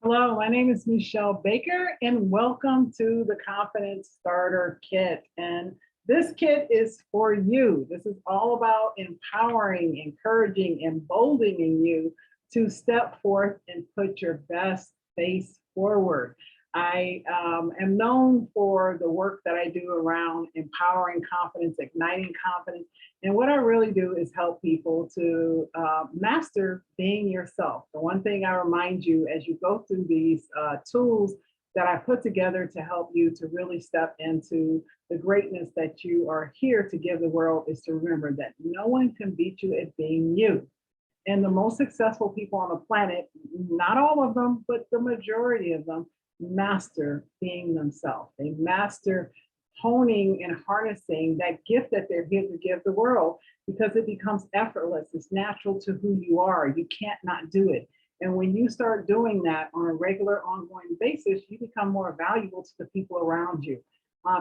Hello, my name is Michelle Baker, and welcome to the Confidence Starter Kit. And this kit is for you. This is all about empowering, encouraging, emboldening you to step forth and put your best face forward. I am known for the work that I do around empowering confidence, igniting confidence. And what I really do is help people to master being yourself. The one thing I remind you as you go through these tools that I put together to help you to really step into the greatness that you are here to give the world is to remember that no one can beat you at being you. And the most successful people on the planet, not all of them, but the majority of them, master being themselves. They master honing and harnessing that gift that they're here to give the world because it becomes effortless. It's natural to who you are. You can't not do it. And when you start doing that on a regular, ongoing basis, you become more valuable to the people around you.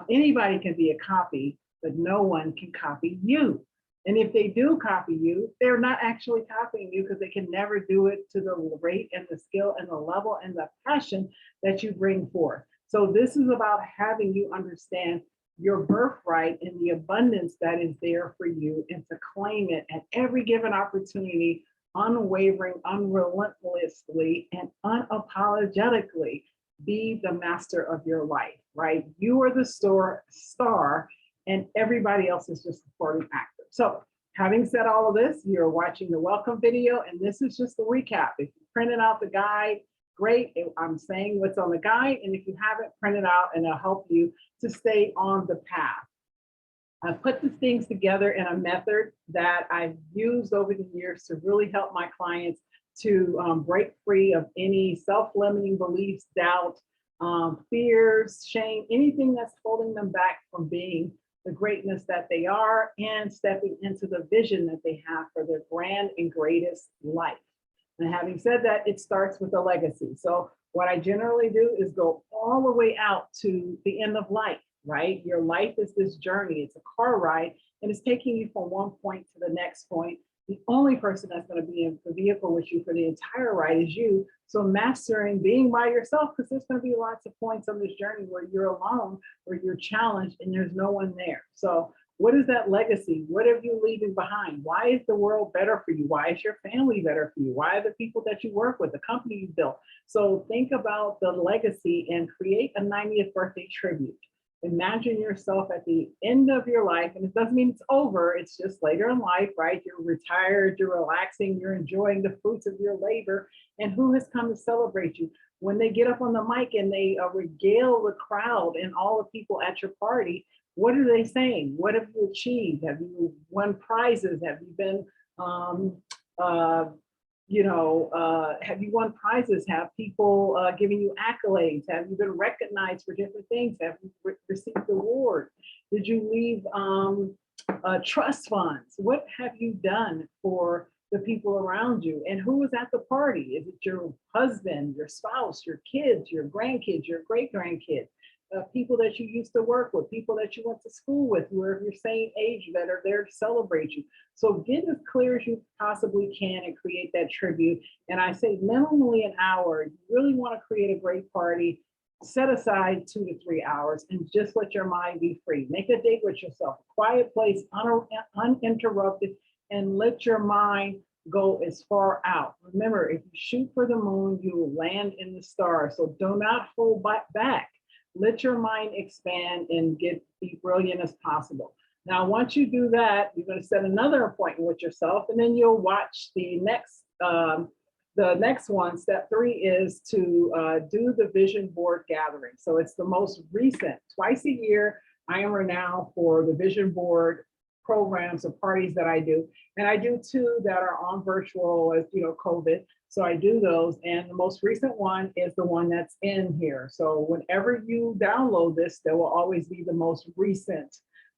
Anybody can be a copy, but no one can copy you. And if they do copy you, they're not actually copying you because they can never do it to the rate and the skill and the level and the passion that you bring forth. So this is about having you understand your birthright and the abundance that is there for you and to claim it at every given opportunity, unwavering, unrelentlessly, and unapologetically be the master of your life, right? You are the star and everybody else is just supporting actor. So having said all of this, you're watching the welcome video, and this is just a recap. If you printed out the guide, great. I'm saying what's on the guide, and if you haven't printed out, and it'll help you to stay on the path. I've put the things together in a method that I've used over the years to really help my clients to break free of any self-limiting beliefs, doubt, fears, shame, anything that's holding them back from being the greatness that they are and stepping into the vision that they have for their grand and greatest life. And having said that, it starts with a legacy. So what I generally do is go all the way out to the end of life, right? Your life is this journey. It's a car ride, and it's taking you from one point to the next point. The only person that's going to be in the vehicle with you for the entire ride is you. So mastering being by yourself, because there's going to be lots of points on this journey where you're alone, where you're challenged, and there's no one there. So what is that legacy? What are you leaving behind? Why is the world better for you? Why is your family better for you? Why are the people that you work with, the company you built? So think about the legacy and create a 90th birthday tribute. Imagine yourself at the end of your life, and it doesn't mean it's over, it's just later in life, right? You're retired, you're relaxing, you're enjoying the fruits of your labor, and who has come to celebrate you? When they get up on the mic and they regale the crowd and all the people at your party, what are they saying? What have you achieved? Have you won prizes? Have you been have you won prizes? Have people giving you accolades? Have you been recognized for different things? Have you received awards? Did you leave trust funds? What have you done for the people around you? And who was at the party? Is it your husband, your spouse, your kids, your grandkids, your great grandkids? People that you used to work with, people that you went to school with, who are of your same age that are there to celebrate you. So get as clear as you possibly can and create that tribute. And I say minimally an hour. You really want to create a great party. Set aside 2 to 3 hours and just let your mind be free. Make a date with yourself, a quiet place, uninterrupted, and let your mind go as far out. Remember, if you shoot for the moon, you will land in the stars. So do not hold back. Let your mind expand and be brilliant as possible. Now, once you do that, you're going to set another appointment with yourself, and then you'll watch the next one. Step 3 is to do the vision board gathering. So it's the most recent. Twice a year, I am renowned for the vision board programs or parties that I do. And I do 2 that are on virtual as COVID. So I do those. And the most recent one is the one that's in here. So whenever you download this, there will always be the most recent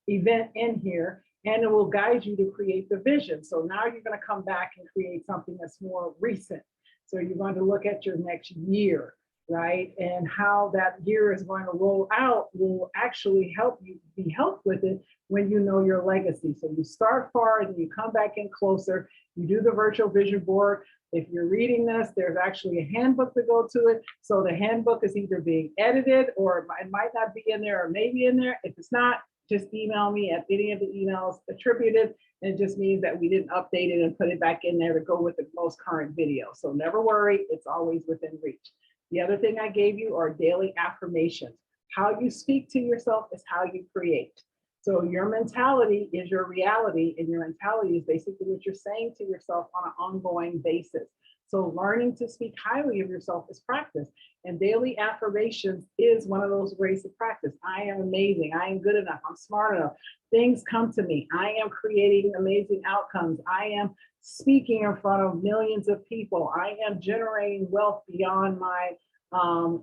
event in here, and it will guide you to create the vision. So now you're going to come back and create something that's more recent. So you're going to look at your next year. right? And how that year is going to roll out will actually help you be helped with it when you know your legacy. So you start far and you come back in closer. You do the virtual vision board. If you're reading this, there's actually a handbook to go to it. So the handbook is either being edited or it might not be in there or maybe in there. If it's not, just email me at any of the emails attributed. And it just means that we didn't update it and put it back in there to go with the most current video. So never worry, it's always within reach. The other thing I gave you are daily affirmations. How you speak to yourself is how you create. So your mentality is your reality, and your mentality is basically what you're saying to yourself on an ongoing basis. So learning to speak highly of yourself is practice. And daily affirmations is one of those ways to practice. I am amazing. I am good enough. I'm smart enough. Things come to me. I am creating amazing outcomes. I am speaking in front of millions of people. I am generating wealth beyond my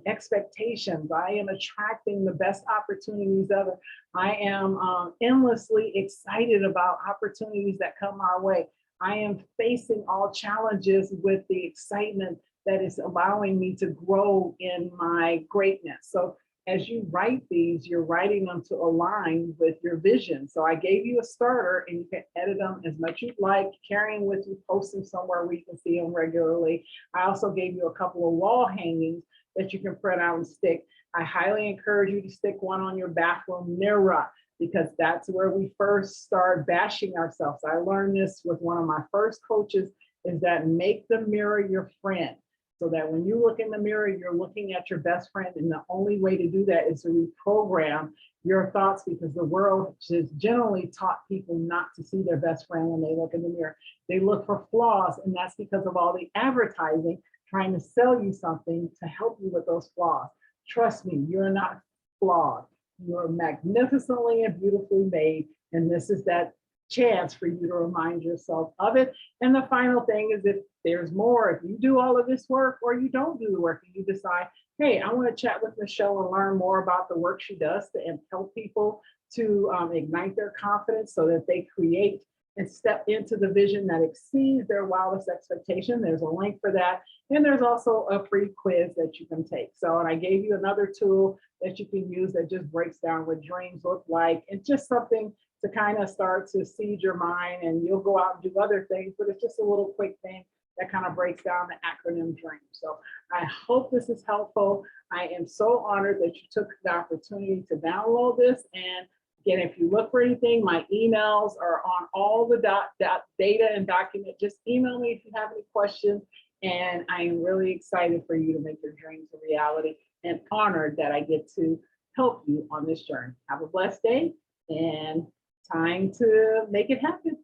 expectations. I am attracting the best opportunities ever. I am endlessly excited about opportunities that come my way. I am facing all challenges with the excitement that is allowing me to grow in my greatness. So as you write these, you're writing them to align with your vision. So I gave you a starter and you can edit them as much as you'd like, carrying with you, posting somewhere where you can see them regularly. I also gave you a couple of wall hangings that you can print out and stick. I highly encourage you to stick one on your bathroom mirror, because that's where we first start bashing ourselves. I learned this with one of my first coaches, is that make the mirror your friend. So that when you look in the mirror, you're looking at your best friend. And the only way to do that is to reprogram your thoughts, because the world has generally taught people not to see their best friend when they look in the mirror. They look for flaws, and that's because of all the advertising trying to sell you something to help you with those flaws. Trust me, you're not flawed. You're magnificently and beautifully made. And this is that chance for you to remind yourself of it. And the final thing is, if there's more, if you do all of this work or you don't do the work and you decide, hey, I want to chat with Michelle and learn more about the work she does to help people to ignite their confidence so that they create and step into the vision that exceeds their wildest expectation, there's a link for that. And there's also a free quiz that you can take. So, and I gave you another tool that you can use that just breaks down what dreams look like, and just something to kind of start to seed your mind, and you'll go out and do other things, but it's just a little quick thing that kind of breaks down the acronym DREAM. So I hope this is helpful. I am so honored that you took the opportunity to download this. And again, if you look for anything, my emails are on all the data and document. Just email me if you have any questions. And I am really excited for you to make your dreams a reality, and honored that I get to help you on this journey. Have a blessed day, and time to make it happen.